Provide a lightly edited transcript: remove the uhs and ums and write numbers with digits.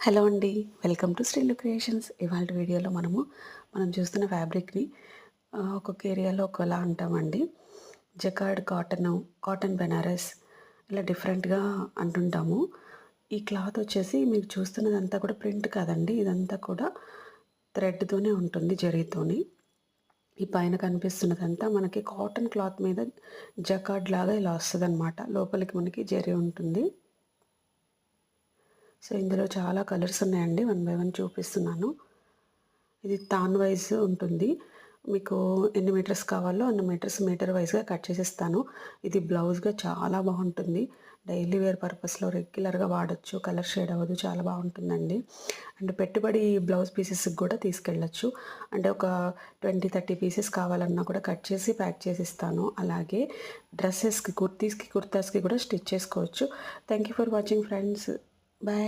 Hello అండి, welcome to శ్రీలు creations. ఇవాళ వీడియోలో మనం చూస్తున్న ఫ్యాబ్రిక్ని ఒక్కొక్క ఏరియాలో ఒకలా అంటామండి. జకార్డ్ కాటన్ బెనారస్ ఇలా డిఫరెంట్గా అంటుంటాము. ఈ క్లాత్ వచ్చేసి మీరు చూస్తున్నదంతా కూడా ప్రింట్ కాదండి, ఇదంతా కూడా థ్రెడ్తోనే ఉంటుంది, జరీతోని. ఈ పైన కనిపిస్తున్నదంతా మనకి కాటన్ క్లాత్ మీద జకార్డ్ లాగా ఇలా వస్తుంది అనమాట. లోపలికి మనకి జరీ ఉంటుంది. సో ఇందులో చాలా కలర్స్ ఉన్నాయండి, 1 బై 1 చూపిస్తున్నాను. ఇది తాన్ వైజ్ ఉంటుంది. మీకు ఎన్ని మీటర్స్ కావాలో అన్ని మీటర్ వైజ్గా కట్ చేసిస్తాను. ఇది బ్లౌజ్గా చాలా బాగుంటుంది. డైలీ వేర్ పర్పస్లో రెగ్యులర్గా వాడచ్చు, కలర్ షేడ్ అవ్వదు, చాలా బాగుంటుందండి. అండ్ పెట్టుబడి బ్లౌజ్ పీసెస్కి కూడా తీసుకెళ్ళచ్చు. అంటే ఒక 20-30 పీసెస్ కావాలన్నా కూడా కట్ చేసి ప్యాక్ చేసి ఇస్తాను. అలాగే డ్రెస్సెస్కి, కుర్తాస్కి కూడా స్టిచ్ చేసుకోవచ్చు. Thank you for watching friends. Bye.